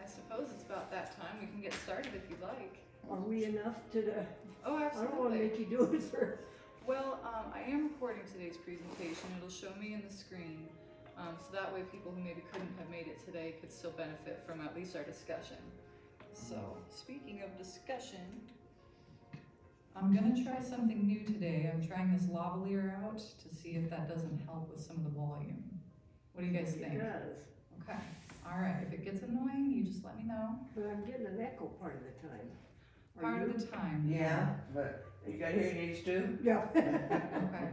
suppose it's about that time. We can get started if you'd like. Are we enough to the, Oh, I don't wanna absolutely. make you do it for, Well, I am recording today's presentation. It'll show me in the screen, so that way people who maybe couldn't have made it today could still benefit from at least our discussion. So, speaking of discussion, I'm gonna try something new today. I'm trying this lavalier out to see if that doesn't help with some of the volume. What do you guys it think? does, Okay, all right. If it gets annoying, you just let me know. but I'm getting an echo part of the time. Are Part you? of the time. Yeah, but you got hearing aids too? Yeah. Okay.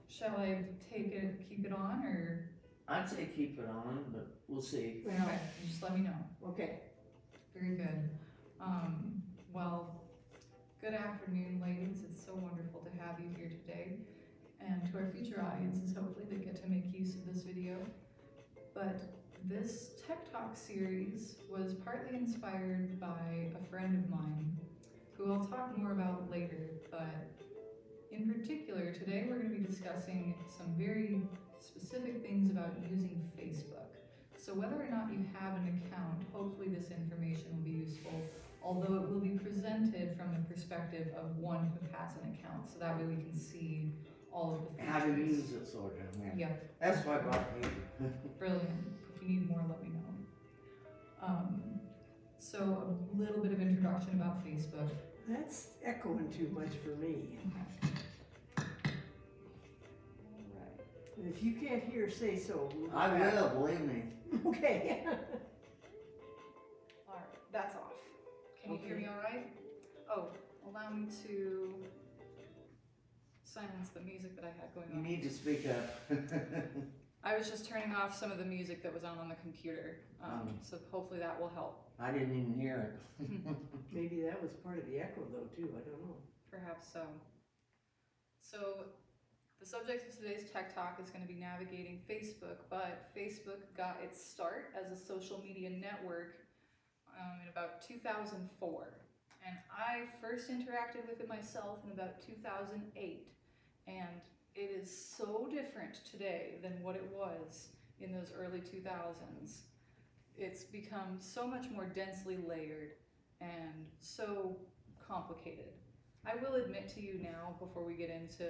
Shall I keep it on, or? I'd say keep it on, but we'll see. Well, Okay, just let me know. okay, Very good. Well, good afternoon, ladies. It's so wonderful to have you here today. And to our future audiences, hopefully they get to make use of this video. But this Tech Talk series was partly inspired by a friend of mine, who I'll talk more about later. But in particular, today we're going to be discussing some very specific things about using Facebook. So whether or not you have an account, hopefully this information will be useful, although it will be presented from the perspective of one who has an account, so that way we can see all of the features. How to use it, sort of, yeah. Yeah, That's why I brought me. brilliant. If you need more, let me know. So a little bit of introduction about Facebook. that's echoing too much for me. Okay. Alright. If you can't hear, say so. We'll go I back. will, believe me. Okay. Alright, that's off. Can you hear Okay. me alright? Oh, allow me to silence the music that I had going You on. need to speak up. I was just turning off some of the music that was on the computer, so hopefully that will help. I didn't even hear it. Maybe that was part of the echo though too, I don't know. Perhaps so. So, the subject of today's Tech Talk is going to be navigating Facebook, but Facebook got its start as a social media network in about 2004. And I first interacted with it myself in about 2008. And it is so different today than what it was in those early 2000s. It's become so much more densely layered and so complicated. I will admit to you now, before we get into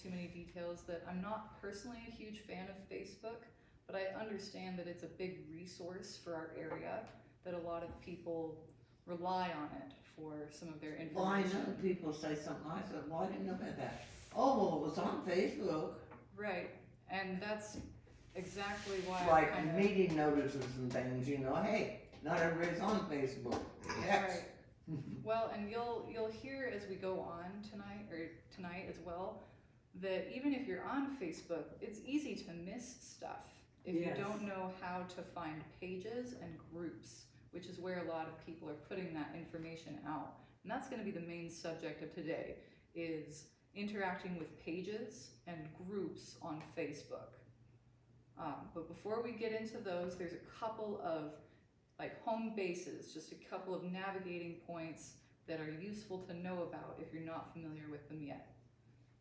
too many details, that I'm not personally a huge fan of Facebook, but I understand that it's a big resource for our area, that a lot of people rely on it for some of their Well, I information. know people say something, I said, well, I didn't know about that. Oh, well, it was on Facebook. Right, and that's exactly why I Like kind of... meeting notices and things, you know, hey, not everybody's on Facebook. Yes. Right. Well, and you'll hear as we go on tonight as well, that even if you're on Facebook, it's easy to miss stuff if Yes. you don't know how to find pages and groups, which is where a lot of people are putting that information out. And that's going to be the main subject of today, is interacting with pages and groups on Facebook. But before we get into those, there's a couple of home bases, just a couple of navigating points that are useful to know about if you're not familiar with them yet.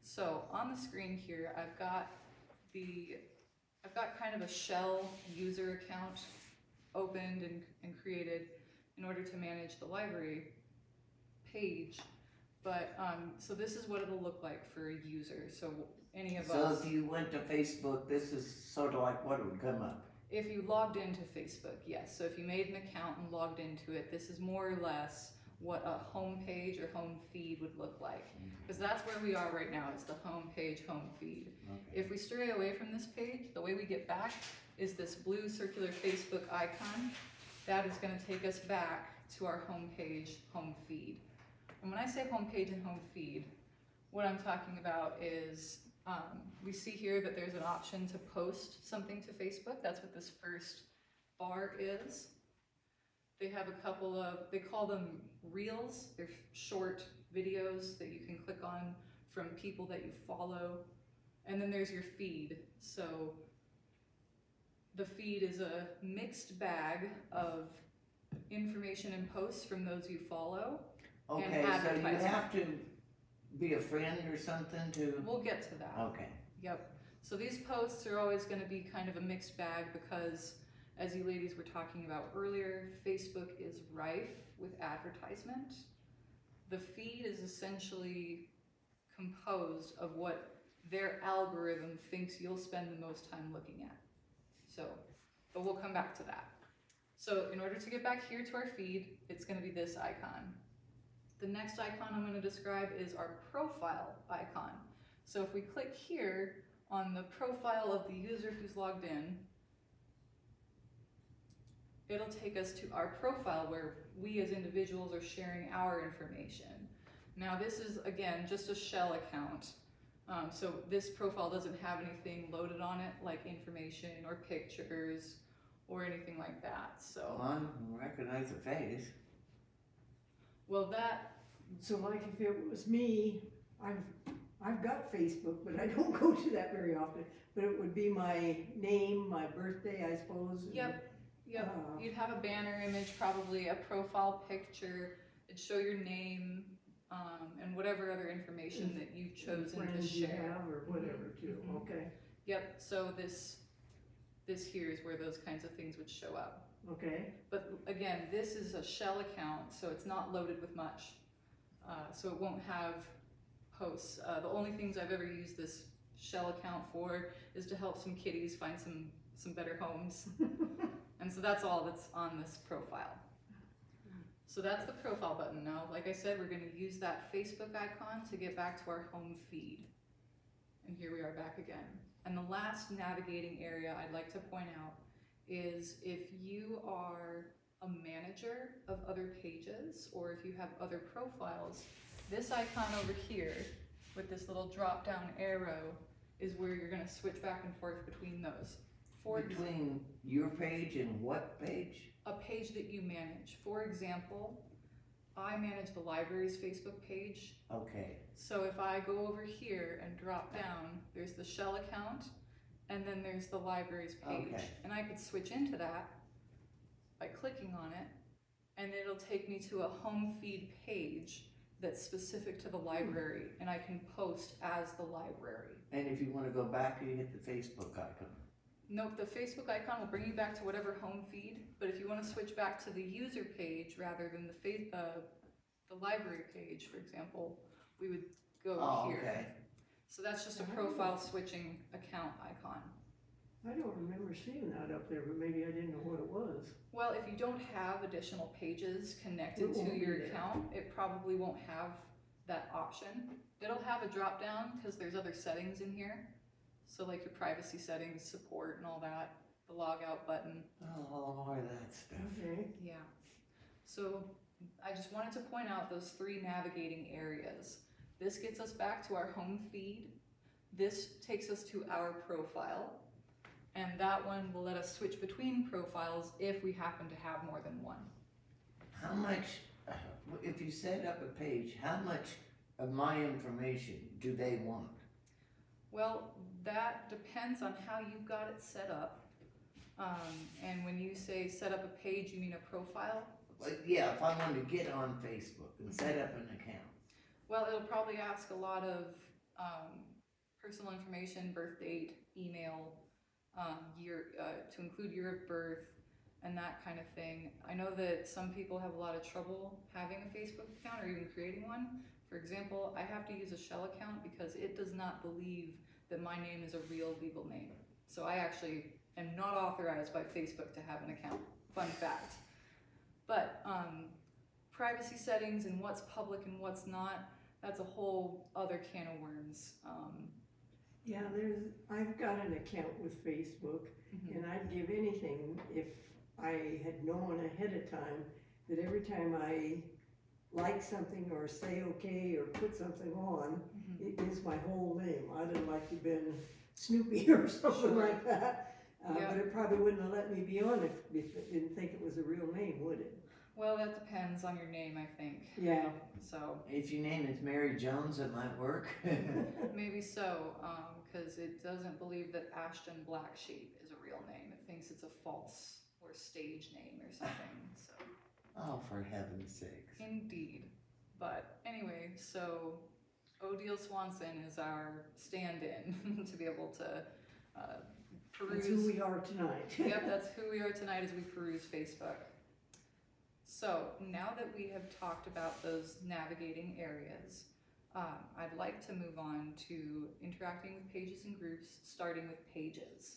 So on the screen here, I've got kind of a shell user account opened and created in order to manage the library page. But so this is what it'll look like for a user. So any of So us, if you went to Facebook, this is sort of like what would come up. if you logged into Facebook, yes. So if you made an account and logged into it, this is more or less what a home page or home feed would look like. Because that's where we are right now, is the home page, home feed. Okay. If we stray away from this page, the way we get back is this blue circular Facebook icon. That is going to take us back to our home page, home feed. And when I say home page and home feed, what I'm talking about is we see here that there's an option to post something to Facebook. That's what this first bar is. They have a couple of, they call them reels. They're short videos that you can click on from people that you follow. And then there's your feed. So the feed is a mixed bag of information and posts from those you follow. Okay, And so you advertising. have to be a friend or something to, We'll get to that. okay. Yep. So these posts are always going to be kind of a mixed bag because as you ladies were talking about earlier, Facebook is rife with advertisement. The feed is essentially composed of what their algorithm thinks you'll spend the most time looking at. So, but we'll come back to that. So in order to get back here to our feed, it's going to be this icon. The next icon I'm going to describe is our profile icon. So if we click here on the profile of the user who's logged in, it'll take us to our profile where we as individuals are sharing our information. Now this is, again, just a shell account. So this profile doesn't have anything loaded on it like information or pictures or anything like that. So, Well, I recognize the face. well, that, So like if it was me, I've got Facebook, but I don't go to that very often. But it would be my name, my birthday, I suppose. and, yep, you'd have a banner image, probably a profile picture. It'd show your name and whatever other information that you've chosen to friends you share. have or whatever too. Mhm. Okay. Yep, so this here is where those kinds of things would show up. Okay. But again, this is a shell account, so it's not loaded with much. So it won't have posts. The only things I've ever used this shell account for is to help some kitties find some better homes. And so that's all that's on this profile. So that's the profile button. Now, like I said, we're going to use that Facebook icon to get back to our home feed. And here we are back again. And the last navigating area I'd like to point out is if you are a manager of other pages, or if you have other profiles, this icon over here with this little drop down arrow is where you're going to switch back and forth between those. Between your page and what page? A page that you manage. For example, I manage the library's Facebook page. Okay. So if I go over here and drop down, there's the shell account, and then there's the library's page. Okay. And I could switch into that by clicking on it, and it'll take me to a home feed page that's specific to the library, and I can post as the library. And if you want to go back, you hit the Facebook icon. Nope, the Facebook icon will bring you back to whatever home feed, but if you want to switch back to the user page rather than the library page, for example, we would go Oh, here. okay. So that's just a profile switching account icon. I don't remember seeing that up there, but maybe I didn't know what it was. Well, if you don't have additional pages connected It to won't be your there. account, it probably won't have that option. It'll have a drop down because there's other settings in here. So like your privacy settings, support and all that, the log out button. Oh, all of that stuff. Okay. Yeah. So I just wanted to point out those three navigating areas. This gets us back to our home feed. This takes us to our profile. And that one will let us switch between profiles if we happen to have more than one. How much, if you set up a page, how much of my information do they want? Well, that depends on how you've got it set up. And when you say set up a page, you mean a profile? Like, yeah, if I wanted to get on Facebook and set up an account. Well, it'll probably ask a lot of personal information, birth date, email, year, to include year of birth, and that kind of thing. I know that some people have a lot of trouble having a Facebook account or even creating one. For example, I have to use a shell account because it does not believe that my name is a real legal name. So I actually am not authorized by Facebook to have an account. Fun fact. But privacy settings and what's public and what's not, that's a whole other can of worms. Yeah, I've got an account with Facebook, and I'd give anything if I had known ahead of time that every time I like something or say okay or put something on, it is my whole name. I'd have liked to have been Snoopy or something Sure. like that. Yeah. But it probably wouldn't have let me be on if it didn't think it was a real name, would it? Well, that depends on your name, I think. Yeah. So If your name is Mary Jones, it might work. maybe so, because it doesn't believe that Ashton Black Sheep is a real name. It thinks it's a false or stage name or something. So Oh, for heaven's sakes. indeed. But anyway, so Odile Swanson is our stand-in to be able to That's who we are tonight. Yep, that's who we are tonight as we peruse Facebook. So now that we have talked about those navigating areas, I'd like to move on to interacting with pages and groups, starting with pages.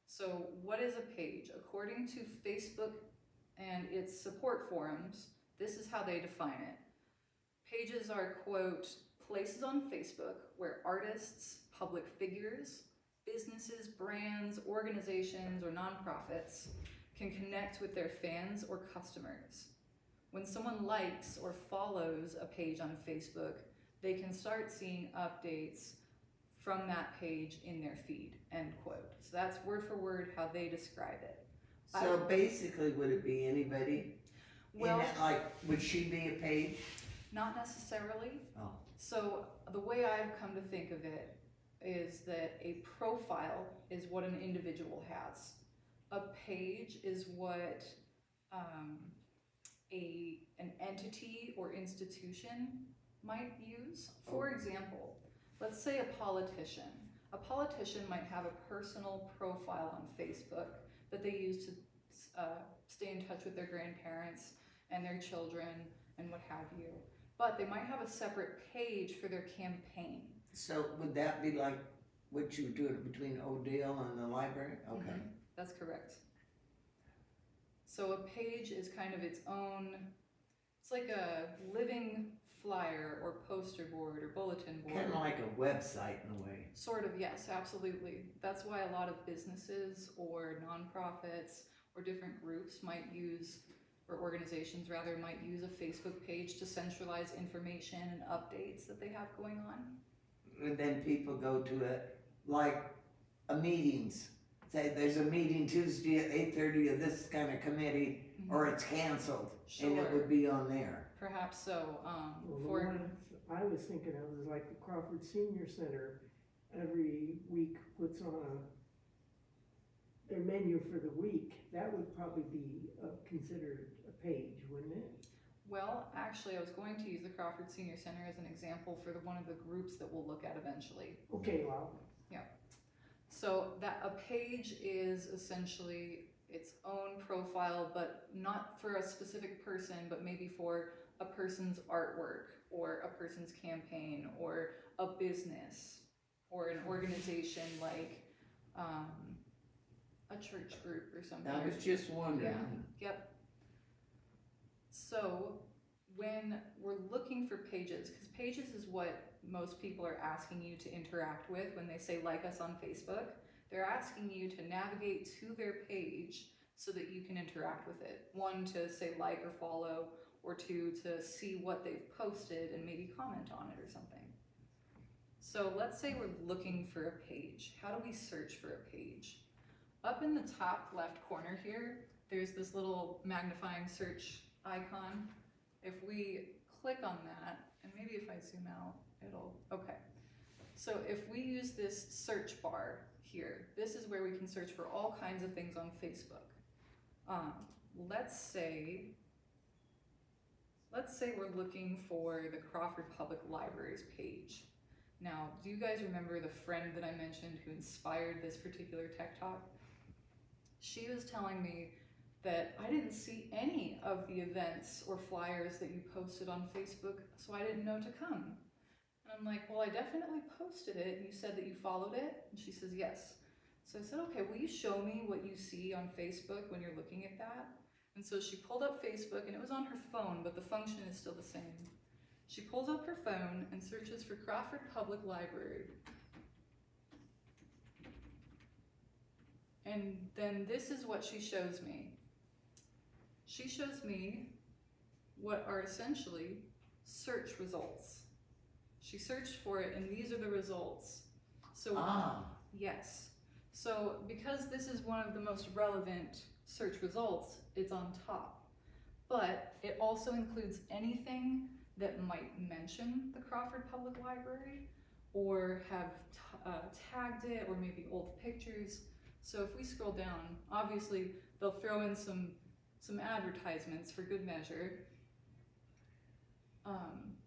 So what is a page? According to Facebook and its support forums, this is how they define it. Pages are, quote, places on Facebook where artists, public figures, businesses, brands, organizations, or nonprofits can connect with their fans or customers. When someone likes or follows a page on Facebook, they can start seeing updates from that page in their feed, end quote. So that's word for word how they describe it. So basically, would it be anybody? Well, Would she be a page? not necessarily. Oh. So the way I've come to think of it is that a profile is what an individual has. A page is what an entity or institution might use. For example, let's say a politician. A politician might have a personal profile on Facebook that they use to stay in touch with their grandparents and their children and what have you. But they might have a separate page for their campaign. So would that be like what you do between Odell and the library? Okay. Mhm, that's correct. So a page is kind of its own, it's like a living flyer or poster board or bulletin board. Kind of like a website in a way. Sort of, yes, absolutely. That's why a lot of businesses or nonprofits or different groups might use, or organizations rather, might use a Facebook page to centralize information and updates that they have going on. And then people go to it, like a meetings. Say there's a meeting Tuesday at 8:30 of this kind of committee, or it's canceled, and it Sure. would be on there. Perhaps so. Well, the For one I was thinking of is like the Crawford Senior Center every week puts on their menu for the week. That would probably be considered a page, wouldn't it? Well, actually, I was going to use the Crawford Senior Center as an example for one of the groups that we'll look at eventually. Okay, well, So that a page is essentially its own profile, but not for a specific person, but maybe for a person's artwork or a person's campaign or a business or an organization like a church group or something. I was just wondering. Yep. So when we're looking for pages, because pages is what most people are asking you to interact with when they say like us on Facebook, they're asking you to navigate to their page so that you can interact with it. One, to say like or follow, or two, to see what they've posted and maybe comment on it or something. So let's say we're looking for a page. How do we search for a page? Up in the top left corner here, there's this little magnifying search icon. If we click on that, and maybe if I zoom out, okay. So if we use this search bar here, this is where we can search for all kinds of things on Facebook. Let's say we're looking for the Crawford Public Library's page. Now, do you guys remember the friend that I mentioned who inspired this particular tech talk? She was telling me that I didn't see any of the events or flyers that you posted on Facebook, so I didn't know to come. And I'm like, well, I definitely posted it, and you said that you followed it? And she says, yes. So I said, okay, will you show me what you see on Facebook when you're looking at that? And so she pulled up Facebook, and it was on her phone, but the function is still the same. She pulls up her phone and searches for Crawford Public Library. And then this is what she shows me. She shows me what are essentially search results. She searched for it, and these are the results. So, yes. So because this is one of the most relevant search results, it's on top. But it also includes anything that might mention the Crawford Public Library or have tagged it, or maybe old pictures. So if we scroll down, obviously they'll throw in some advertisements for good measure,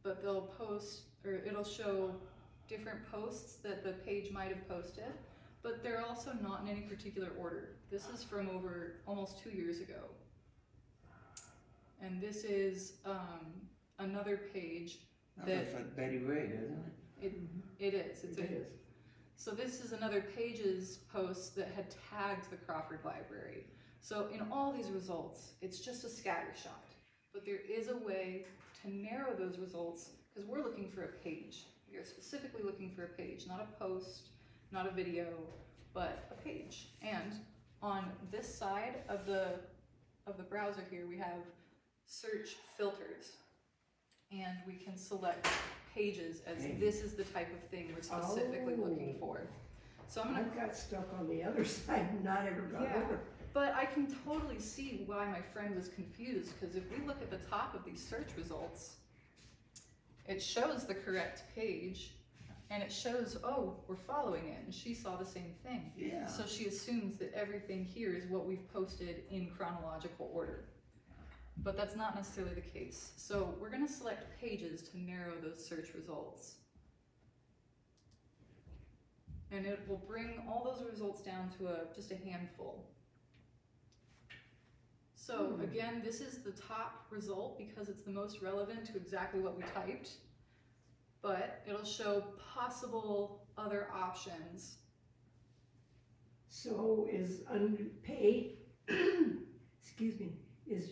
but they'll post, or it'll show different posts that the page might have posted, but they're also not in any particular order. This is from over almost 2 years ago. And this is another page That's like Betty Ray, isn't it? it is. It's It a, is. so this is another Pages post that had tagged the Crawford Library. So in all these results, it's just a scattershot. But there is a way to narrow those results because we're looking for a page. We are specifically looking for a page, not a post, not a video, but a page. And on this side of the browser here, we have search filters. And we can select pages as this is the type of thing we're specifically looking for. So I'm gonna, I've got stuck on the other side and not ever got Yeah. over. but I can totally see why my friend was confused, because if we look at the top of these search results, it shows the correct page, and it shows, oh, we're following it, and she saw the same thing. Yeah. So she assumes that everything here is what we've posted in chronological order. But that's not necessarily the case. So we're gonna select pages to narrow those search results. And it will bring all those results down to just a handful. So again, this is the top result because it's the most relevant to exactly what we typed. But it'll show possible other options. So is under page, excuse me, is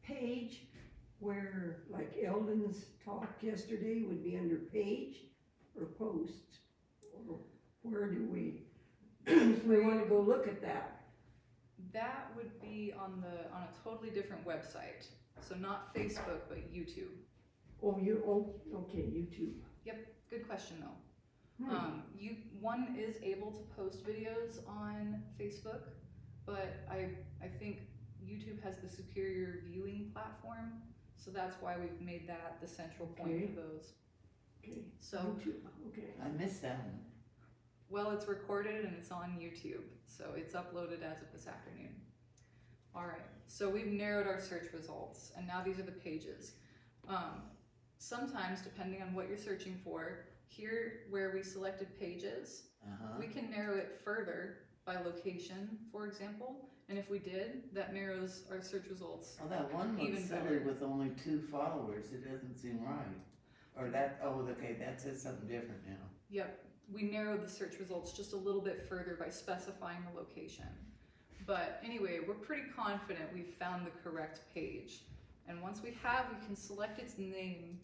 page where like Eldon's talk yesterday would be under page or posts? Or where do we, if we want to go look at that? That would be on a totally different website. So not Facebook, but YouTube. Oh, okay, YouTube. Good question though. Hmm. One is able to post videos on Facebook, but I think YouTube has the superior viewing platform, so that's why we've made that the central point Okay. for those. Okay, So, YouTube, okay. I missed that one. well, it's recorded and it's on YouTube, so it's uploaded as of this afternoon. All right, so we've narrowed our search results, and now these are the pages. Sometimes, depending on what you're searching for, here where we selected pages, we can narrow it further by location, for example. And if we did, that narrows our search results. Well, that one Even looks silly better. with only 2 followers. It doesn't seem right. Or that, oh, okay, that says something different now. Yep, we narrowed the search results just a little bit further by specifying the location. But anyway, we're pretty confident we've found the correct page. And once we have, we can select its name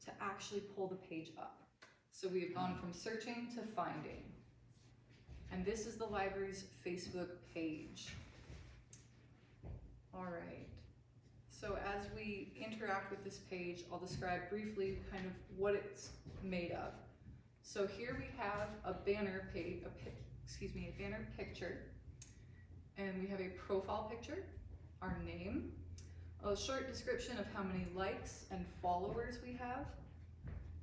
to actually pull the page up. So we have gone from searching to finding. And this is the library's Facebook page. All right. So as we interact with this page, I'll describe briefly kind of what it's made of. So here we have a banner page, a banner picture, and we have a profile picture, our name, a short description of how many likes and followers we have,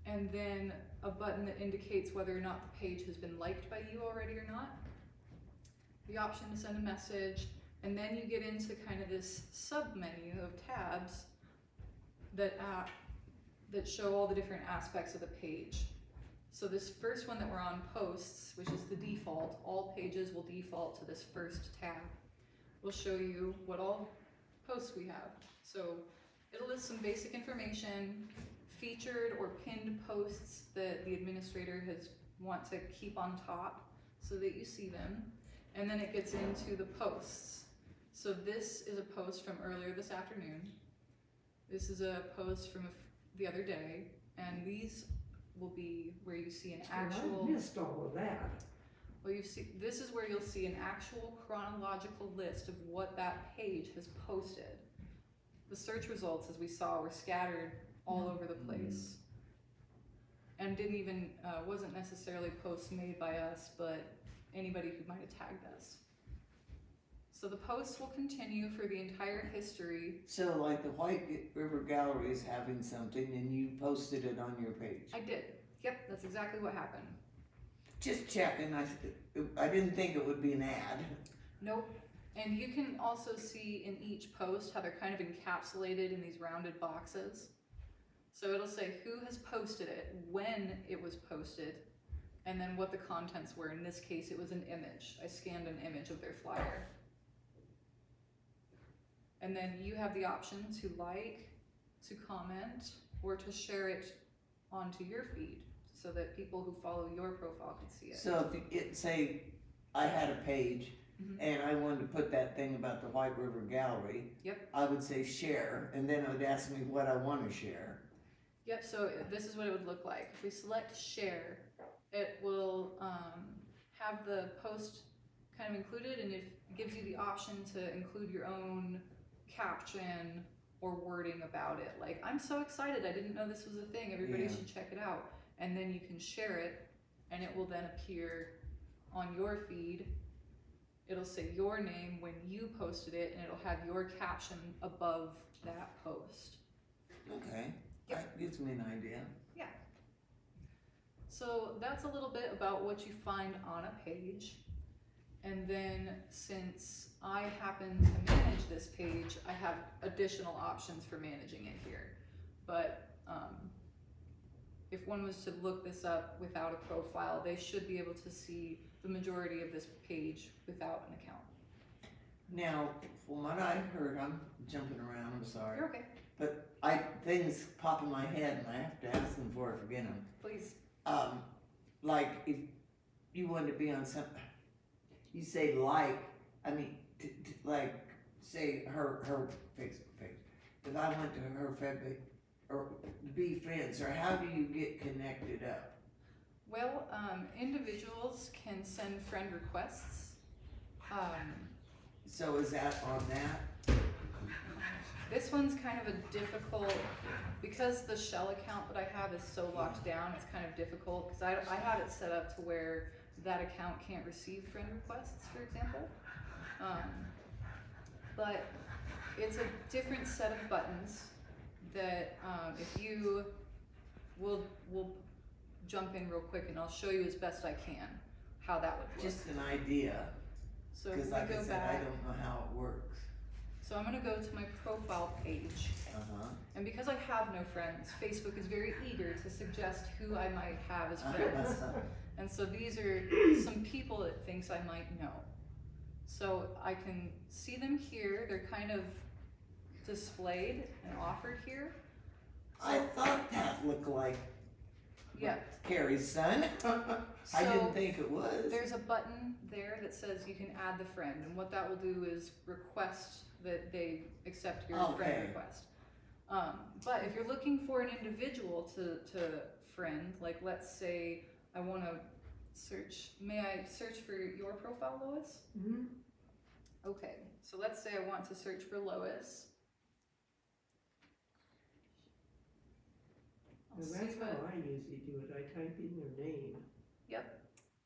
and then a button that indicates whether or not the page has been liked by you already or not, the option to send a message, and then you get into kind of this sub-menu of tabs that show all the different aspects of the page. So this first one that we're on, posts, which is the default, all pages will default to this first tab. We'll show you what all posts we have. So it'll list some basic information, featured or pinned posts that the administrator has want to keep on top so that you see them. And then it gets into the posts. So this is a post from earlier this afternoon. This is a post from the other day, and these will be where you see an actual. I missed all of that. Well, this is where you'll see an actual chronological list of what that page has posted. The search results, as we saw, were scattered all over the place, and wasn't necessarily posts made by us, but anybody who might have tagged us. So the posts will continue for the entire history. So like the White River Gallery is having something and you posted it on your page. I did. Yep, that's exactly what happened. Just checking, I didn't think it would be an ad. Nope. And you can also see in each post how they're kind of encapsulated in these rounded boxes. So it'll say who has posted it, when it was posted, and then what the contents were. In this case, it was an image. I scanned an image of their flyer. And then you have the option to like, to comment, or to share it onto your feed so that people who follow your profile can see it. So if it, say, I had a page Mhm. and I wanted to put that thing about the White River Gallery. Yep. I would say share, and then it would ask me what I want to share. Yep, so this is what it would look like. If we select share, it will have the post kind of included, and it gives you the option to include your own caption or wording about it. Like, I'm so excited, I didn't know this was a thing, everybody Yeah. should check it out. And then you can share it, and it will then appear on your feed. It'll say your name when you posted it, and it'll have your caption above that post. Okay, Yep. that gives me an idea. So that's a little bit about what you find on a page. And then since I happen to manage this page, I have additional options for managing it here. But if one was to look this up without a profile, they should be able to see the majority of this page without an account. Now, from what I heard, I'm jumping around, I'm sorry. You're okay, But things pop in my head and I have to ask them before I forget them. please. Like if you wanted to be on some, you say like, I mean, like say her Facebook page. If I went to her Facebook or be friends, or how do you get connected up? Well, individuals can send friend requests. So is that on that? This one's kind of a difficult, because the shell account that I have is so locked down, it's kind of difficult, because I have it set up to where that account can't receive friend requests, for example. But it's a different set of buttons that if you, we'll jump in real quick and I'll show you as best I can how that would work. Just an idea, So if because we like I go said, I back, don't know how it works. so I'm gonna go to my profile page. Uh-huh. And because I have no friends, Facebook is very eager to suggest who I might have as friends. And so these are some people it thinks I might know. So I can see them here, they're kind of displayed and offered here. I thought that looked like Yeah, Carrie's son. I So, didn't think it was. there's a button there that says you can add the friend, and what that will do is request that they accept your friend Okay. request. But if you're looking for an individual to friend, like let's say I want to search, may I search for your profile, Lois? Mhm. Okay, so let's say I want to search for Lois. I'll Well, see that's what- how I usually do it, I type in their name.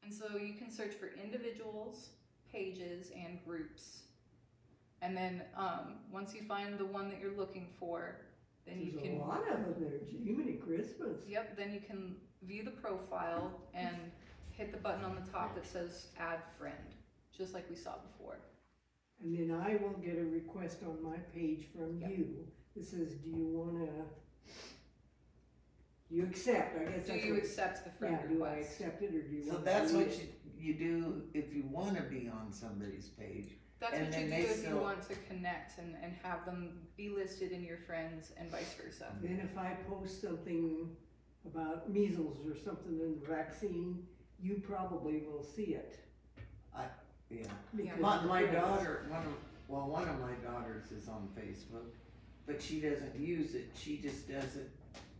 And so you can search for individuals, pages, and groups. And then once you find the one that you're looking for, then you There's can, a lot of them there, Jiminy Christmas. yep, then you can view the profile and hit the button on the top that says add friend, just like we saw before. And then I will get a request on my page from Yep. you that says, do you accept, I guess Do that's you what. accept the friend Yeah, do I request? accept it or do you So want that's to what read it? you do if you want to be on somebody's page. That's and what you do then they if you still- want to connect and have them be listed in your friends and vice versa. Then if I post something about measles or something in the vaccine, you probably will see it. Yeah. because My you're friends. daughter, one of my daughters is on Facebook, but she doesn't use it. She just does it.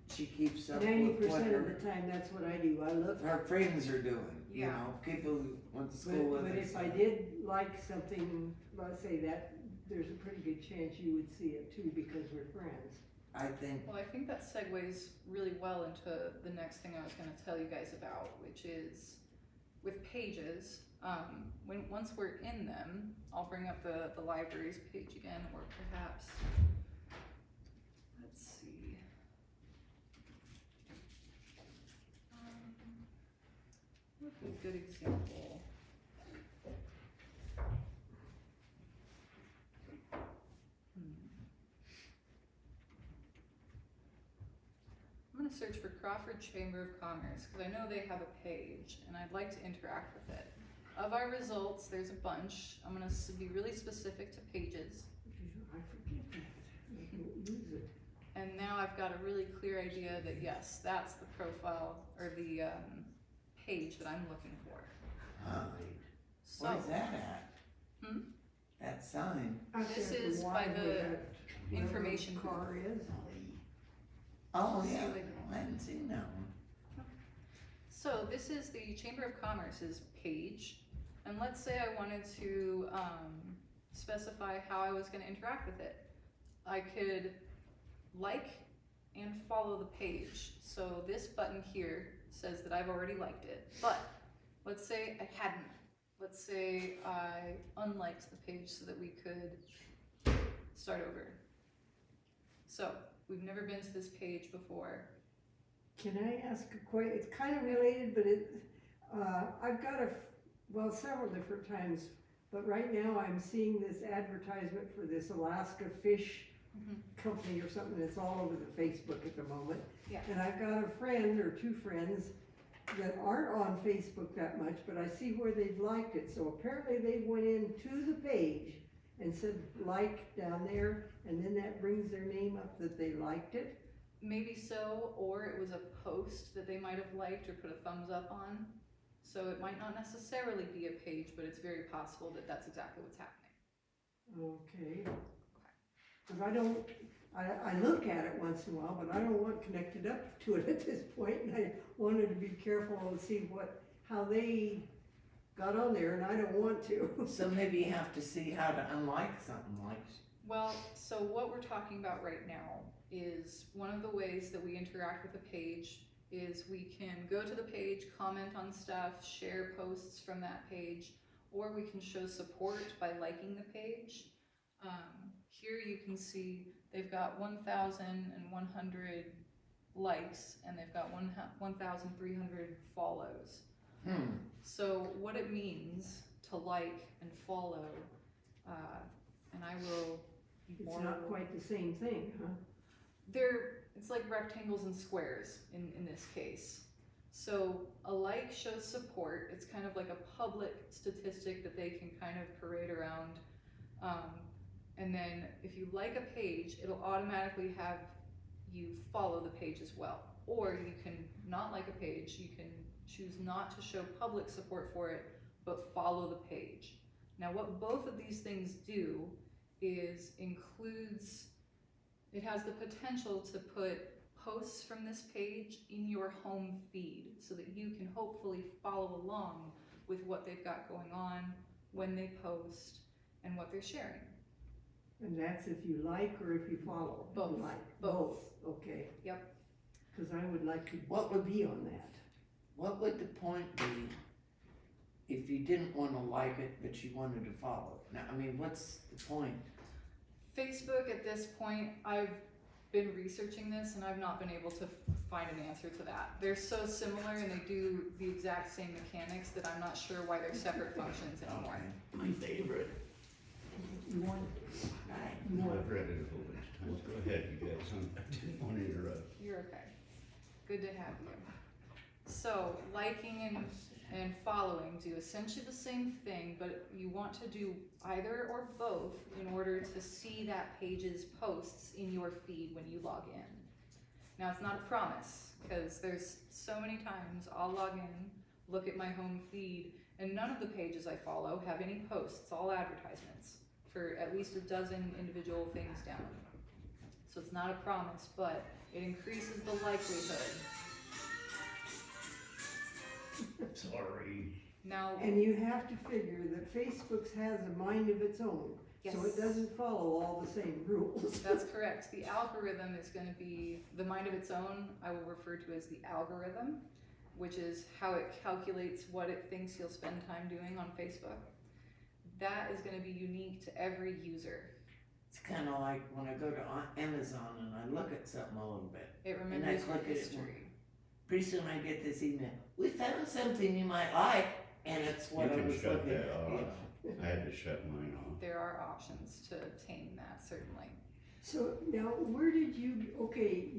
She keeps up with 90% what of the time, that's what I do, I look. her friends are doing. You Yeah. know, people who went to school with But her. if I did like something, let's say that, there's a pretty good chance you would see it too, because we're friends. I think Well, I think that segues really well into the next thing I was going to tell you guys about, which is with pages. Once we're in them, I'll bring up the libraries page again, or perhaps, let's see. What's a good example? I'm gonna search for Crawford Chamber of Commerce, because I know they have a page, and I'd like to interact with it. Of our results, there's a bunch. I'm gonna be really specific to pages. I forget that, I don't use it. And now I've got a really clear idea that yes, that's the profile, or the page that I'm looking for. So, Where's that at? Hmm? That sign. Out This there at is by Y the where that information car is. Oh, See yeah, what they- I hadn't seen that one. So this is the Chamber of Commerce's page, and let's say I wanted to specify how I was gonna interact with it. I could like and follow the page. So this button here says that I've already liked it, but let's say I hadn't. Let's say I unliked the page so that we could start over. So we've never been to this page before. Can I ask a question? It's kind of related, but I've got several different times, but right now I'm seeing this advertisement for this Alaska Fish Mhm. company or something that's all over the Facebook at the moment. Yeah. And I've got a friend or two friends that aren't on Facebook that much, but I see where they've liked it. So apparently they went into the page and said like down there, and then that brings their name up that they liked it. Maybe so, or it was a post that they might have liked or put a thumbs up on. So it might not necessarily be a page, but it's very possible that that's exactly what's happening. Okay. Cause I look at it once in a while, but I don't want connected up to it at this point, and I wanted to be careful and see how they got on there, and I don't want to. So maybe you have to see how to unlike something like. Well, so what we're talking about right now is one of the ways that we interact with a page is we can go to the page, comment on stuff, share posts from that page, or we can show support by liking the page. Here you can see they've got 1,100 likes and they've got 1,300 follows. So what it means to like and follow, and I will be It's more. not quite the same thing, huh? It's like rectangles and squares in this case. So a like shows support. It's kind of like a public statistic that they can kind of parade around. And then if you like a page, it'll automatically have you follow the page as well. Or you can not like a page, you can choose not to show public support for it, but follow the page. Now what both of these things do is it has the potential to put posts from this page in your home feed so that you can hopefully follow along with what they've got going on, when they post, and what they're sharing. And that's if you like or if you follow? Both. Like, Both. okay. Yep. Cause I would like to What would be on that. What would the point be if you didn't wanna like it, but you wanted to follow it? Now, I mean, what's the point? Facebook at this point, I've been researching this and I've not been able to find an answer to that. They're so similar and they do the exact same mechanics that I'm not sure why they're separate functions anymore. My favorite. You want, I've read it a whole bunch of times. Go ahead, you guys. I didn't want to interrupt. You're okay. Good to have you. So liking and following do essentially the same thing, but you want to do either or both in order to see that page's posts in your feed when you log in. Now it's not a promise, because there's so many times I'll log in, look at my home feed, and none of the pages I follow have any posts. It's all advertisements for at least a dozen individual things down. So it's not a promise, but it increases the likelihood. Sorry. Now, and you have to figure that Facebook's has a mind of its own. So it Yes. doesn't follow all the same rules. that's correct. The algorithm is going to be the mind of its own. I will refer to as the algorithm, which is how it calculates what it thinks you'll spend time doing on Facebook. That is going to be unique to every user. It's kinda like when I go to Amazon and I look at something a little bit. It I remembers your click it history. Pretty soon I get this email, we found something you might like, and it's You what I can was shut looking that at. off. I had to shut mine off. There are options to tame that, certainly. So now, where did you, okay,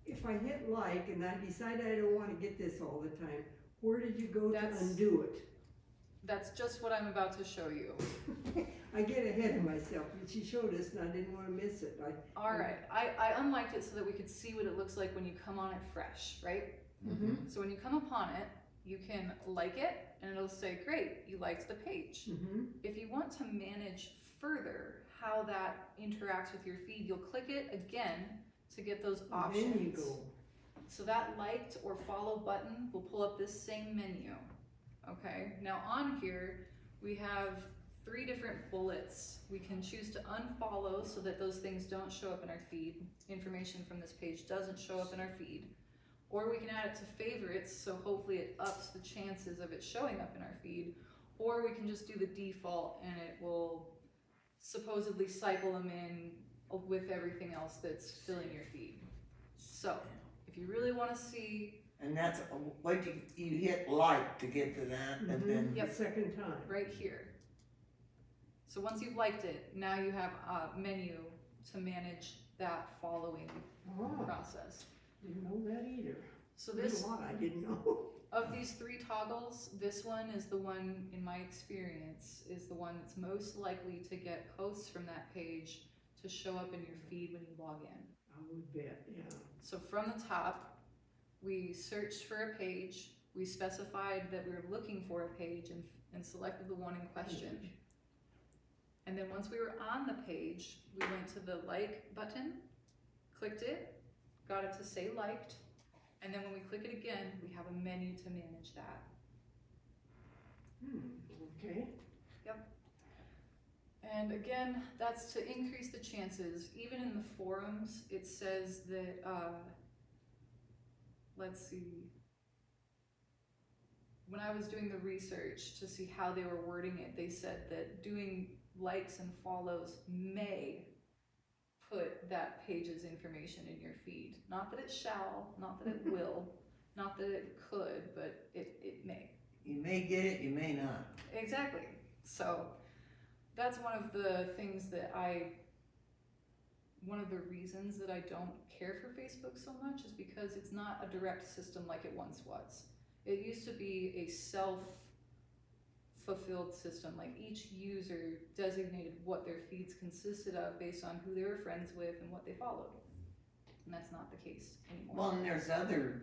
if I hit like and I decide I don't wanna get this all the time, where did you go to That's- undo it? That's just what I'm about to show you. I get ahead of myself, but she showed us and I didn't wanna miss it. Alright, I unliked it so that we could see what it looks like when you come on it fresh, right? Mm-hmm. So when you come upon it, you can like it and it'll say, great, you liked the page. Mm-hmm. If you want to manage further how that interacts with your feed, you'll click it again to get those options. Then you go. So that liked or follow button will pull up this same menu. Okay, now on here, we have 3 different bullets. We can choose to unfollow so that those things don't show up in our feed. Information from this page doesn't show up in our feed. Or we can add it to favorites, so hopefully it ups the chances of it showing up in our feed. Or we can just do the default and it will supposedly cycle them in with everything else that's filling your feed. So, if you really want to see And that's, what you hit like to get to that, and then, Yep. The second time. right here. So once you've liked it, now you have a menu to manage that following Oh, process. didn't know that either. So There's this, a lot I didn't know. of these 3 toggles, this one is the one, in my experience, is the one that's most likely to get posts from that page to show up in your feed when you log in. I would bet, yeah. So from the top, we searched for a page, we specified that we were looking for a page and selected the one in question. And then once we were on the page, we went to the like button, clicked it, got it to say liked, and then when we click it again, we have a menu to manage that. Okay. And again, that's to increase the chances. Even in the forums, it says that, let's see. When I was doing the research to see how they were wording it, they said that doing likes and follows may put that page's information in your feed. Not that it shall, not that it will, not that it could, but it may. you may get it, you may not. Exactly. So that's one of the things that one of the reasons that I don't care for Facebook so much is because it's not a direct system like it once was. It used to be a self-fulfilled system, like each user designated what their feeds consisted of based on who they were friends with and what they followed. And that's not the case anymore. Well, and there's other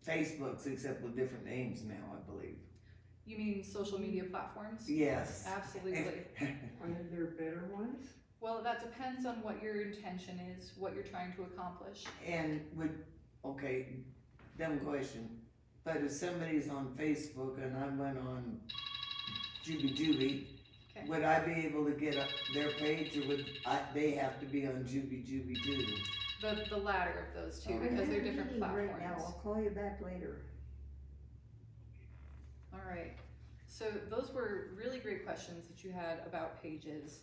Facebooks except with different names now, I believe. You mean social media platforms? Yes. Absolutely. Are there better ones? Well, that depends on what your intention is, what you're trying to accomplish. And okay, dumb question, but if somebody's on Facebook and I went on Juby, Okay. would I be able to get their page, or would they have to be on Juby too? The latter of those two, Oh. because they're different I'm in a meeting platforms. Right now, I'll call you back later. All right, so those were really great questions that you had about pages,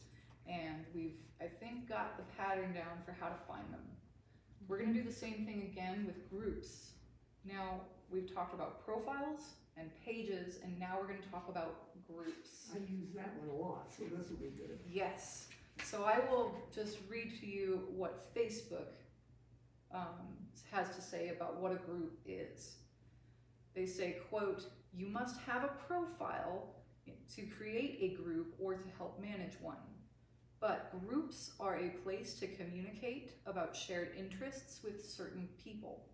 and we've, I think, got the pattern down for how to find them. We're gonna do the same thing again with groups. Now, we've talked about profiles and pages, and now we're gonna talk about groups. I use that one a lot, so this will be good. Yes, so I will just read to you what Facebook has to say about what a group is. They say, quote, "You must have a profile to create a group or to help manage one. But groups are a place to communicate about shared interests with certain people.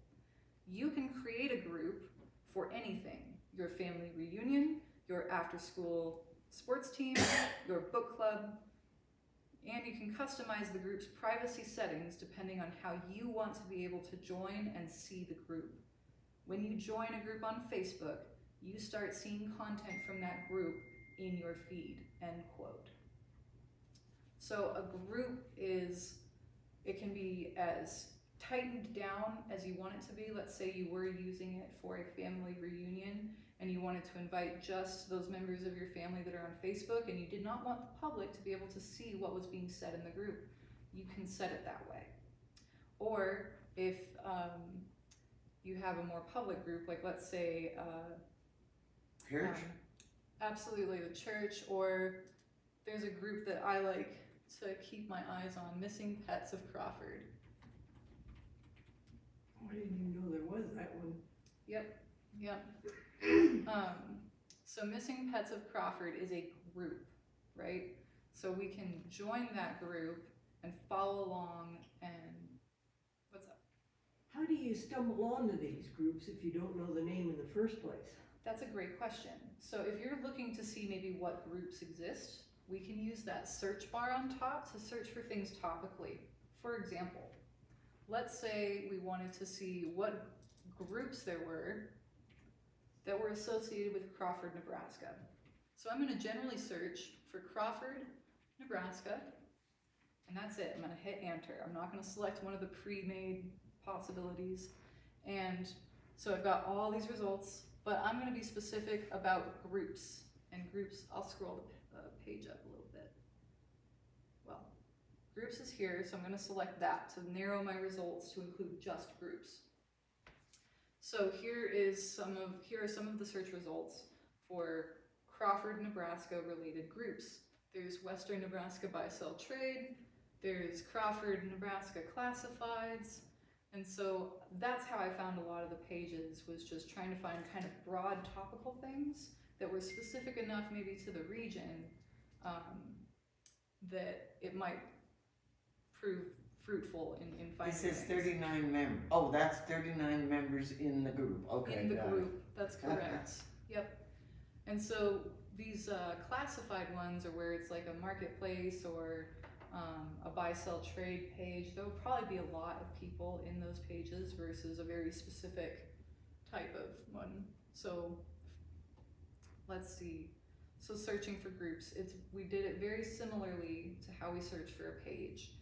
You can create a group for anything, your family reunion, your after-school sports team, your book club, and you can customize the group's privacy settings depending on how you want to be able to join and see the group. When you join a group on Facebook, you start seeing content from that group in your feed," end quote. So a group it can be as tightened down as you want it to be. Let's say you were using it for a family reunion and you wanted to invite just those members of your family that are on Facebook and you did not want the public to be able to see what was being said in the group. You can set it that way. Or if you have a more public group, like let's say Church? absolutely the church, or there's a group that I like to keep my eyes on, Missing Pets of Crawford. I didn't even know there was that one. Yep. So Missing Pets of Crawford is a group, right? So we can join that group and follow along and, what's up? How do you stumble onto these groups if you don't know the name in the first place? That's a great question. So if you're looking to see maybe what groups exist, we can use that search bar on top to search for things topically. For example, let's say we wanted to see what groups there were that were associated with Crawford, Nebraska. So I'm going to generally search for Crawford, Nebraska, and that's it. I'm going to hit enter. I'm not going to select one of the pre-made possibilities. And so I've got all these results, but I'm going to be specific about groups. And groups, I'll scroll the page up a little bit. Well, groups is here, so I'm going to select that to narrow my results to include just groups. So here are some of the search results for Crawford, Nebraska related groups. There's Western Nebraska Buy-Sell Trade, there's Crawford, Nebraska Classifieds, and so that's how I found a lot of the pages, was just trying to find kind of broad topical things that were specific enough maybe to the region that it might prove fruitful in finding It says things. 39 members. Oh, that's 39 members in the group. Okay. In the got it. group, that's correct. Yep. And so these classified ones are where it's like a marketplace or a buy-sell trade page. There will probably be a lot of people in those pages versus a very specific type of one. So let's see. So searching for groups, we did it very similarly to how we search for a page.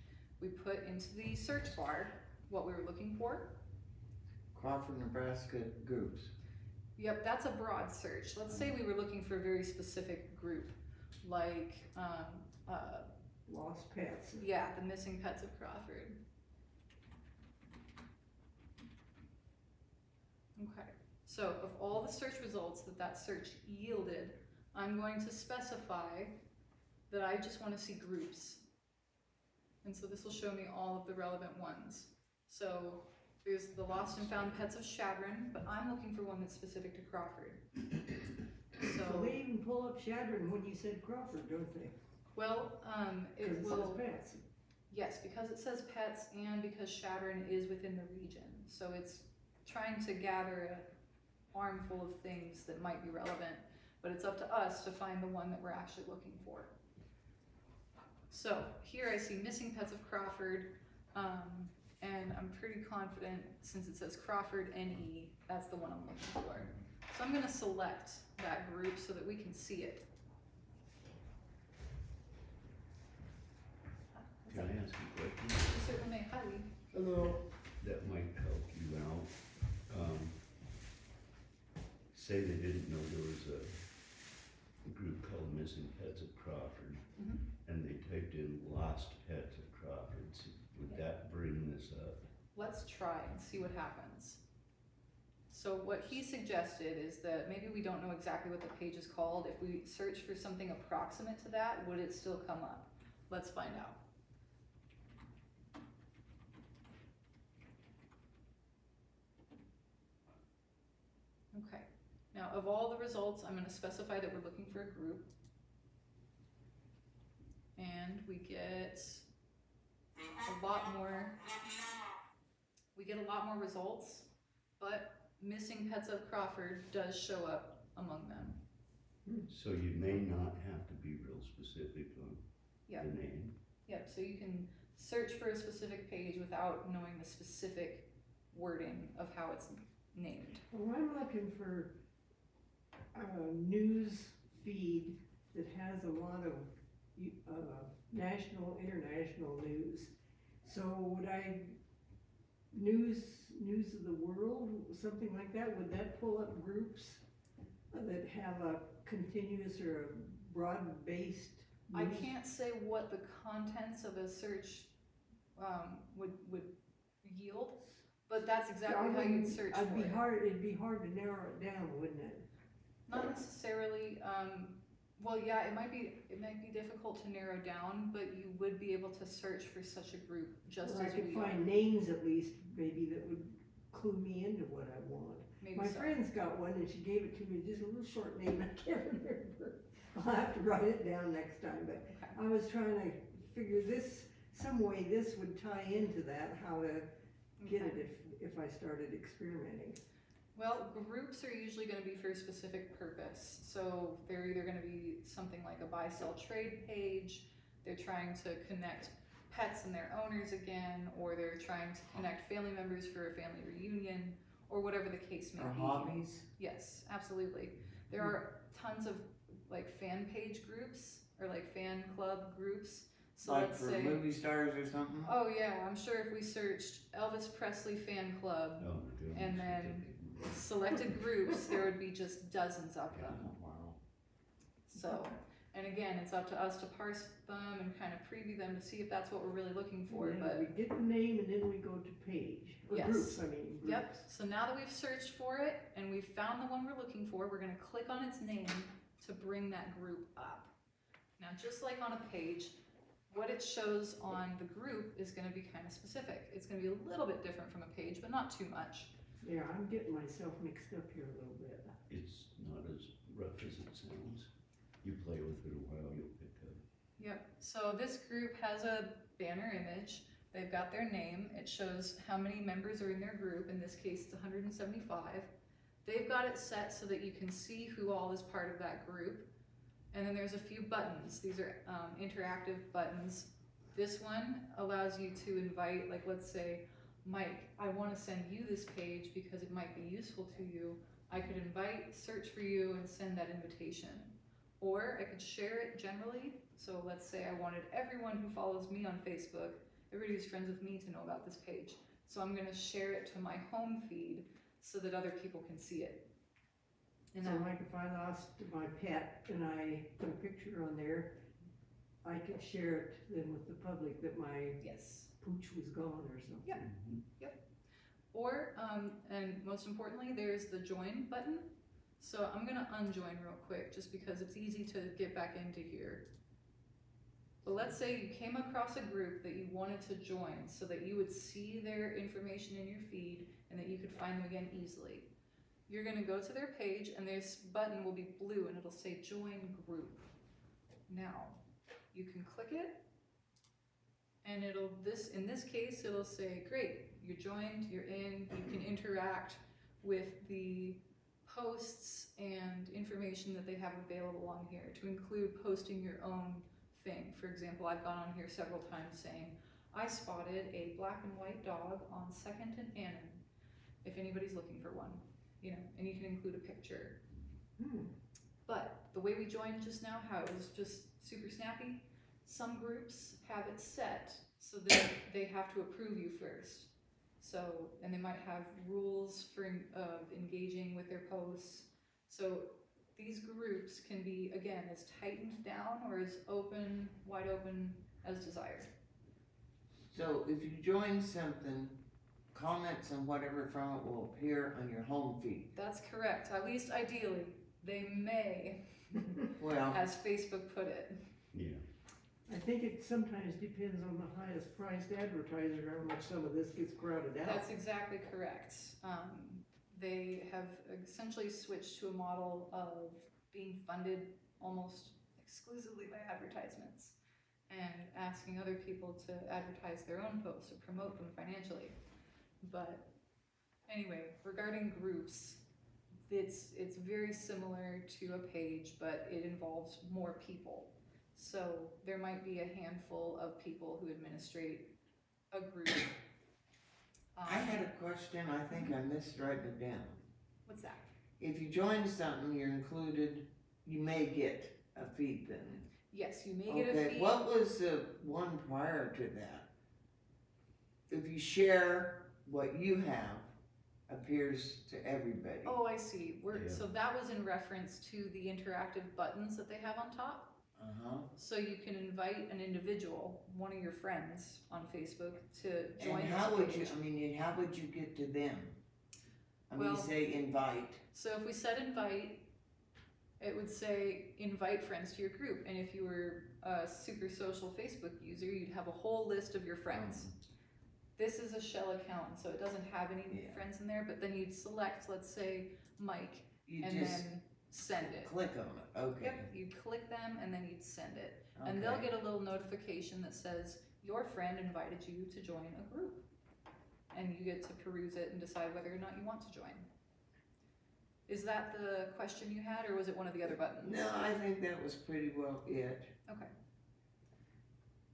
We put into the search bar what we were looking for. Crawford, Nebraska groups. Yep, that's a broad search. Let's say we were looking for a very specific group, like, Lost pets. yeah, the Missing Pets of Crawford. Okay, so of all the search results that search yielded, I'm going to specify that I just want to see groups. And so this will show me all of the relevant ones. So there's the Lost and Found Pets of Shadron, but I'm looking for one that's specific to Crawford. So they even pull up Shadron when you said Crawford, don't they? Well, it Because it will, says pets. yes, because it says pets and because Shadron is within the region. So it's trying to gather a armful of things that might be relevant, but it's up to us to find the one that we're actually looking for. So here I see Missing Pets of Crawford, and I'm pretty confident, since it says Crawford NE, that's the one I'm looking for. So I'm going to select that group so that we can see it. Can I ask you a question? You certainly may. Hi, Lee. Hello. That might help you out. Say they didn't know there was a group called Missing Pets of Crawford, Mhm. and they typed in Lost Pets of Crawford. Would that bring this up? Let's try and see what happens. So what he suggested is that maybe we don't know exactly what the page is called. If we search for something approximate to that, would it still come up? Let's find out. Okay, now of all the results, I'm going to specify that we're looking for a group. And we get a lot more results, but Missing Pets of Crawford does show up among them. So you may not have to be real specific on Yep. the name. Yep, so you can search for a specific page without knowing the specific wording of how it's named. Well, I'm looking for a news feed that has a lot of national, international news. So would news of the world, something like that, would that pull up groups that have a continuous or a broad-based I news? can't say what the contents of a search would yield, but that's exactly how you'd search for it. It'd be hard to narrow it down, wouldn't it? Not necessarily, well, yeah, it might be difficult to narrow down, but you would be able to search for such a group just Or I as could we find are. names at least, maybe, that would clue me into what I want. Maybe My so. friend's got one and she gave it to me, just a little short name, I can't remember. I'll have to write it down next time, but Okay. I was trying to figure this, some way this would tie into that, how to get Okay. it if I started experimenting. Well, groups are usually going to be for a specific purpose. So they're either going to be something like a buy, sell, trade page. They're trying to connect pets and their owners again, or they're trying to connect family members for a family reunion, or whatever the case may Or be. hobbies? Yes, absolutely. There are tons of like fan page groups or like fan club groups. So Like let's for say, movie stars or something? oh yeah, I'm sure if we searched Elvis Presley fan club, Oh, my goodness. and then selected groups, there would be just dozens of them. Wow. So, and again, it's up to us to parse them and kind of preview them to see if that's what we're really looking for. And then But we get the name and then we go to page, or Yes. groups, I mean. yep, groups. so now that we've searched for it and we've found the one we're looking for, we're going to click on its name to bring that group up. Now, just like on a page, what it shows on the group is going to be kind of specific. It's going to be a little bit different from a page, but not too much. Yeah, I'm getting myself mixed up here a little bit. It's not as rough as it sounds. You play with it a while, you'll pick up. Yep, so this group has a banner image. They've got their name. It shows how many members are in their group. In this case, it's 175. They've got it set so that you can see who all is part of that group. And then there's a few buttons. These are interactive buttons. This one allows you to invite, like let's say, Mike, I want to send you this page because it might be useful to you. I could invite, search for you, and send that invitation. Or I could share it generally. So let's say I wanted everyone who follows me on Facebook, everybody who's friends with me, to know about this page. So I'm going to share it to my home feed so that other people can see it. And So that, like if I lost my pet and I put a picture on there, I could share it then with the public that my yes. pooch was gone or something. Yeah. Or, and most importantly, there's the join button. So I'm gonna unjoin real quick just because it's easy to get back into here. But let's say you came across a group that you wanted to join so that you would see their information in your feed and that you could find them again easily. You're gonna go to their page and this button will be blue and it'll say join group. Now, you can click it and in this case, it'll say, great, you're joined, you're in, you can interact with the posts and information that they have available on here, to include posting your own thing. For example, I've gone on here several times saying, I spotted a black and white dog on 2nd and Annan, if anybody's looking for one, you know, and you can include a picture. But the way we joined just now, how it was just super snappy, some groups have it set so that they have to approve you first. So, and they might have rules for engaging with their posts. So these groups can be, again, as tightened down or as open, wide open as desired. So if you join something, comments and whatever from it will appear on your home feed. That's correct. At least ideally, they may, Well, as Facebook put it. Yeah. I think it sometimes depends on the highest priced advertiser, how much some of this gets crowded out. That's exactly correct. They have essentially switched to a model of being funded almost exclusively by advertisements and asking other people to advertise their own posts or promote them financially. But anyway, regarding groups, it's very similar to a page, but it involves more people. So there might be a handful of people who administrate a group. I had a question, I think I missed writing it down. What's that? If you join something, you're included, you may get a feed then. Yes, you may get a Okay, feed. what was the one prior to that? If you share what you have, appears to everybody. Oh, I see. Yeah. So that was in reference to the interactive buttons that they have on top. Uh-huh. So you can invite an individual, one of your friends on Facebook, to join And how this would you, page. I mean, how would you get to them? I mean, Well- say invite. So if we said invite, it would say invite friends to your group. And if you were a super social Facebook user, you'd have a whole list of your friends. this is a shell account, so it doesn't have any Yeah. friends in there, but then you'd select, let's say, Mike, You and just then send it. click on it, okay. Yep, you'd click them and then you'd send it. And they'll Okay. get a little notification that says, your friend invited you to join a group. And you get to peruse it and decide whether or not you want to join. Is that the question you had, or was it one of the other buttons? No, I think that was pretty well it. Okay.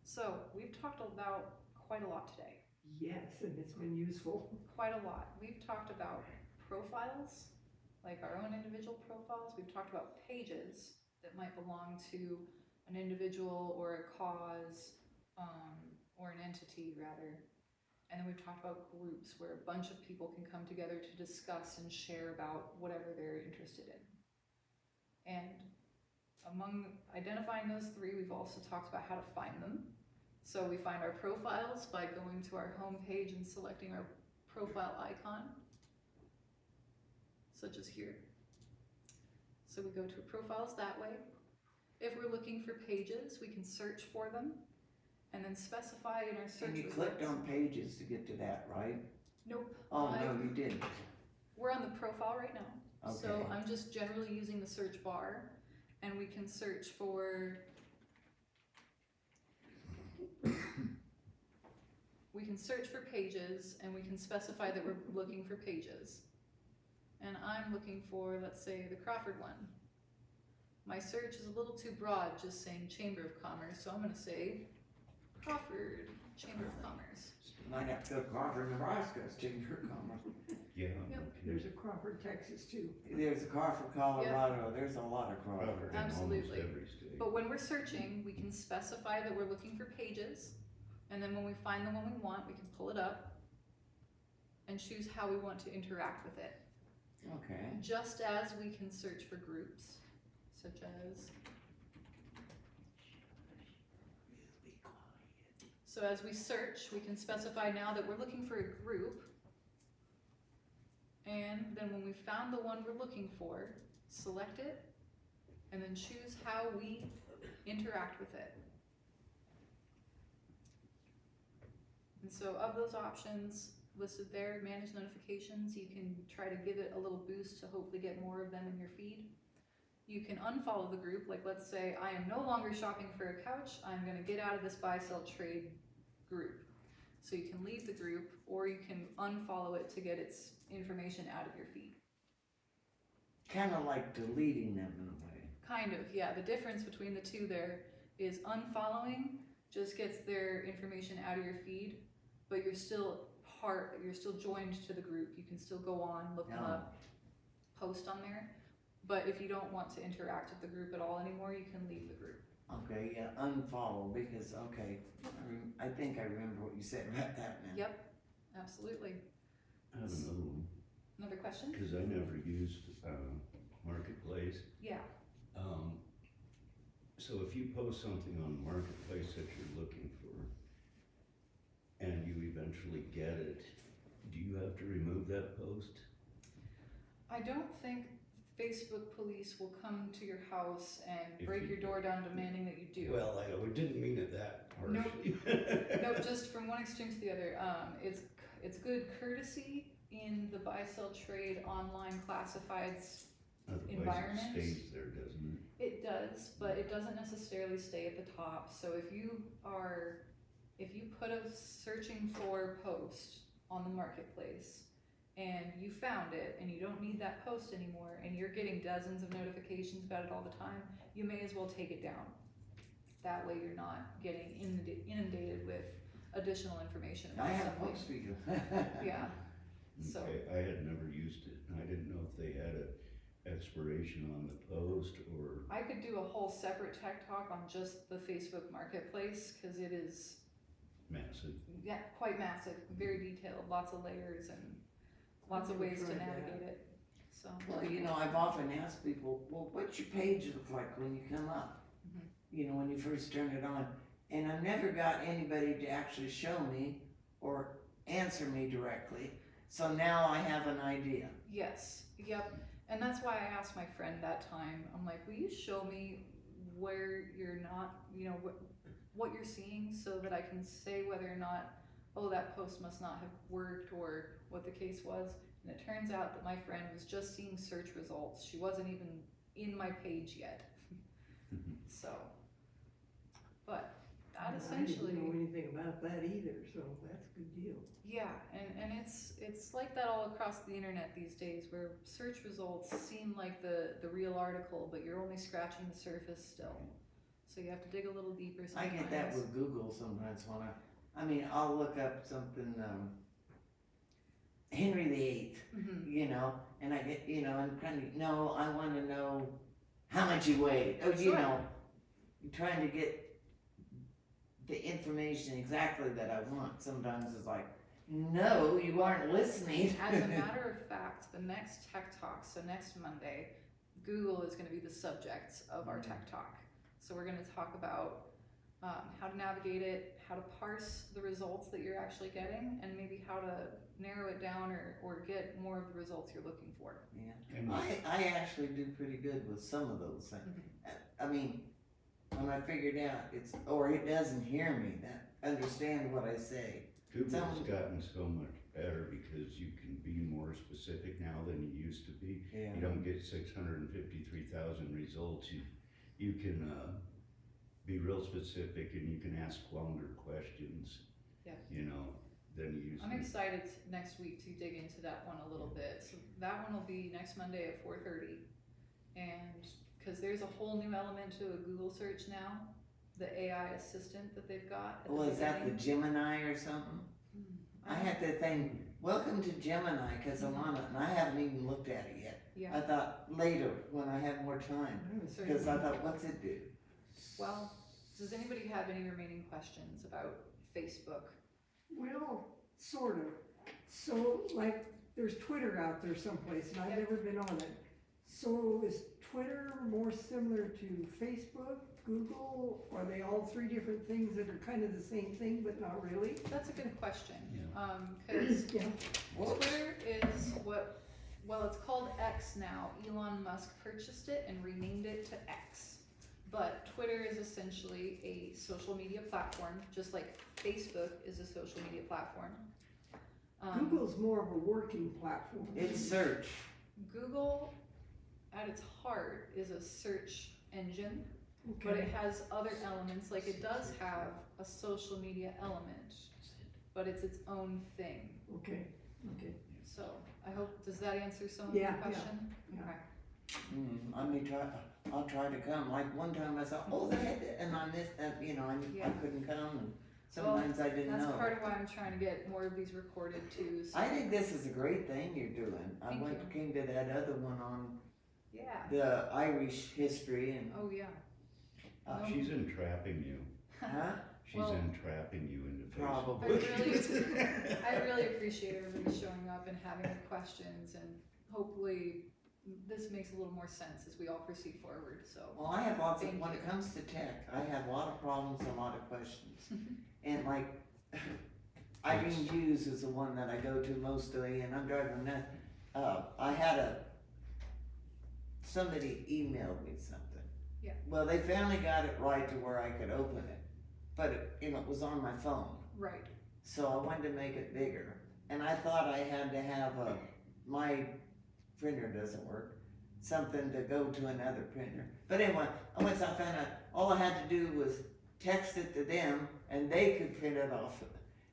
So, we've talked about quite a lot today. Yes, and it's been useful. Quite a lot. We've talked about profiles, like our own individual profiles. We've talked about pages that might belong to an individual or a cause, or an entity rather. And then we've talked about groups where a bunch of people can come together to discuss and share about whatever they're interested in. And among identifying those three, we've also talked about how to find them. So we find our profiles by going to our home page and selecting our profile icon, such as here. So we go to profiles that way. If we're looking for pages, we can search for them and then specify in our search And you results. clicked on pages to get to that, right? Nope. Oh, I- no, you didn't. We're on the profile right now. So Okay. I'm just generally using the search bar, and we can search for pages, and we can specify that we're looking for pages. And I'm looking for, let's say, the Crawford one. My search is a little too broad, just saying Chamber of Commerce, so I'm gonna say Crawford Chamber of Commerce. Might have to go to Crawford, Nebraska, it's Chamber of Commerce. Yeah. Yep. okay. There's a Crawford, Texas too. There's a Crawford, Colorado, there's a lot of Crawford Crawford. in almost Absolutely. every state. But when we're searching, we can specify that we're looking for pages, and then when we find the one we want, we can pull it up and choose how we want to interact with it. Okay. Just as we can search for groups, such as. So as we search, we can specify now that we're looking for a group, and then when we found the one we're looking for, select it, and then choose how we interact with it. And so of those options listed there, manage notifications, you can try to give it a little boost to hopefully get more of them in your feed. You can unfollow the group, like let's say I am no longer shopping for a couch, I'm gonna get out of this buy, sell, trade group. So you can leave the group, or you can unfollow it to get its information out of your feed. Kinda like deleting them in a way. Kind of, yeah. The difference between the two there is unfollowing just gets their information out of your feed, but you're still joined to the group. You can still go on, look them up, post on there. But if you don't want to interact with the group at all anymore, you can leave the group. Okay, yeah, unfollow, because, okay, I think I remember what you said about that now. Yep, absolutely. I have another one, Another question? because I never used, Marketplace. Yeah. So if you post something on Marketplace that you're looking for, and you eventually get it, do you have to remove that post? I don't think Facebook police will come to your house and If break you- your door down demanding that you do. Well, I didn't mean it that Nope. harshly. No, just from one extreme to the other. It's good courtesy in the buy, sell, trade online classifieds. Otherwise environment. it stays there, doesn't it? It does, but it doesn't necessarily stay at the top. So if you put a searching for post on the marketplace and you found it and you don't need that post anymore and you're getting dozens of notifications about it all the time, you may as well take it down. That way you're not getting inundated with additional information I about have something. post for you. Yeah, so, Okay, I had never used it, and I didn't know if they had an expiration on the post, or, I could do a whole separate tech talk on just the Facebook marketplace, cause it is, massive. yeah, quite massive, very detailed, lots of layers and lots of Never ways to tried that. navigate it, so. Well, you know, I've often asked people, well, what's your page look like when you come up? Mhm. You know, when you first turn it on, and I've never got anybody to actually show me or answer me directly, so now I have an idea. Yes, yep, and that's why I asked my friend that time, I'm like, will you show me where you're not, what you're seeing so that I can say whether or not oh, that post must not have worked, or what the case was. And it turns out that my friend was just seeing search results. She wasn't even in my page yet. So, but that I essentially. didn't know anything about that either, so that's a good deal. Yeah, and it's like that all across the internet these days, where search results seem like the real article, but you're only scratching the surface still. So you have to dig a little deeper I sometimes. get that with Google sometimes when I mean, I'll look up something, Henry VIII, Mhm. you know, and I get, you know, I'm kind of, no, I wanna know how much he weighed, or, you Sure. know, you're trying to get the information exactly that I want. Sometimes it's like, no, you aren't listening. As a matter of fact, the next Tech Talk, so next Monday, Google is going to be the subject of our Tech Talk. So we're going to talk about how to navigate it, how to parse the results that you're actually getting, and maybe how to narrow it down or get more of the results you're looking for. Yeah, And I actually do pretty good with some of those things. I mean, when I figured out or it doesn't hear me, that understand what I say. Google's gotten so much better because you can be more specific now than you used to be. Yeah. You don't get 653,000 results. You can be real specific, and you can ask longer questions. Yeah. You know, than you used I'm to. excited next week to dig into that one a little bit. So that one will be next Monday at 4:30, and because there's a whole new element to a Google search now, the AI assistant that they've got. At Well, the is that the beginning. Gemini or something? I don't- had to think, welcome to Gemini, cause I'm on it, and I haven't even looked at it yet. Yeah. I thought later, when I have more time, cause I thought, what's it do? Well, does anybody have any remaining questions about Facebook? Well, sort of. So, like, there's Twitter out there someplace, and I've Yep. never been on it. So is Twitter more similar to Facebook, Google? Are they all three different things that are kind of the same thing, but not really? That's a good question. Yeah. Because Yeah. Twitter is it's called X now. Elon Musk purchased it and renamed it to X. But Twitter is essentially a social media platform, just like Facebook is a social media platform. Google's more of a working platform. It's search. Google, at its heart, is a search engine, but it Okay. has other elements, like it does have a social media element, but it's its own thing. Okay. Okay. So, I hope, does that answer some of Yeah, your yeah, question? yeah. Okay. I may I'll try to come. Like one time I saw, oh, they had it, and I missed that, you know, I Yeah. couldn't come, and sometimes I didn't That's know. part of why I'm trying to get more of these recorded too, so, I think this is a great thing you're doing. I Thank came to that other one on yeah, the Irish history and, oh, yeah. uh, No. She's entrapping you. huh? She's Well, entrapping you into Probably. I really appreciate everybody showing up and having the questions, and hopefully this makes a little more sense as we all proceed forward, so. Well, I have lots of, Thank when you. it comes to tech, I have a lot of problems and a lot of questions. And like, Irene Hughes is the one that I go to mostly, and I'm driving that. I had somebody emailed me something. Yeah. Well, they finally got it right to where I could open it, but it was on my phone. Right, So I wanted to make it bigger, and I thought I had to have my printer doesn't work, something to go to another printer. But anyway, once I found out, all I had to do was text it to them, and they could print it off.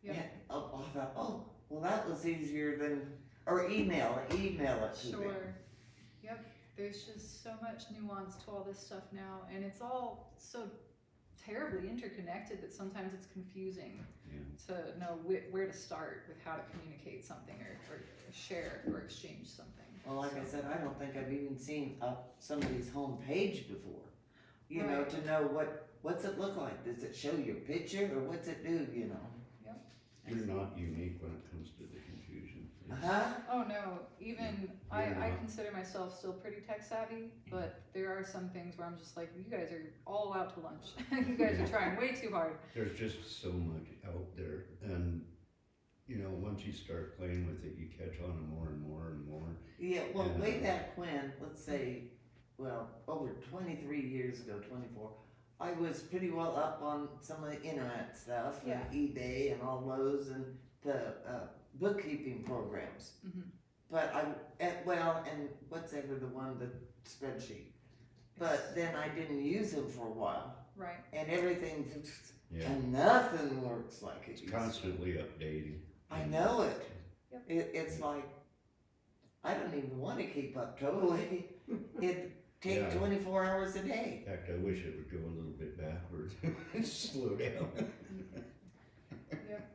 Yep. And I thought, oh, well, that was easier than, or email it to them. sure. Yep, there's just so much nuance to all this stuff now, and it's all so terribly interconnected that sometimes it's confusing Yeah. to know where to start with how to communicate something or share or exchange something. Well, like I said, I don't think I've even seen somebody's home page before. You know, Right. to know what's it look like? Does it show your picture, or what's it do, you know? You're not unique when it comes to the confusion. It's- Huh? Oh no, even I You're not. consider myself still pretty tech savvy, but there are some things where I'm just like, you guys are all out to lunch. You guys are trying way too hard. There's just so much out there, and you know, once you start playing with it, you catch on to more and more and more. Yeah, well, And, way back when, let's say, well, over 23 years ago, 24, I was pretty well up on some of the internet stuff, Yeah. and eBay and all those, and the bookkeeping programs. Mhm. But and what's ever the one, the spreadsheet. But then I didn't use them for a while, Right, and everything, Yeah, and nothing works like it it's used to. constantly updating. I know it. Yep. It's like, I don't even wanna keep up totally. It take Yeah. 24 hours a day. In fact, I wish it would go a little bit backwards, slow down. yep,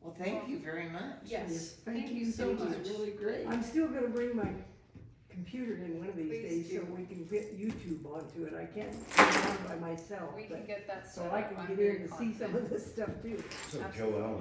Well, thank you very much. yes, thank you so thank you. much. Really great. I'm still gonna bring my computer in one of these Please days so do. we can get YouTube onto it. I can't get it on by myself, We can but, get that set so up, I can I'm get very in to see some confident. of this stuff too. So Absolutely. Joe Allen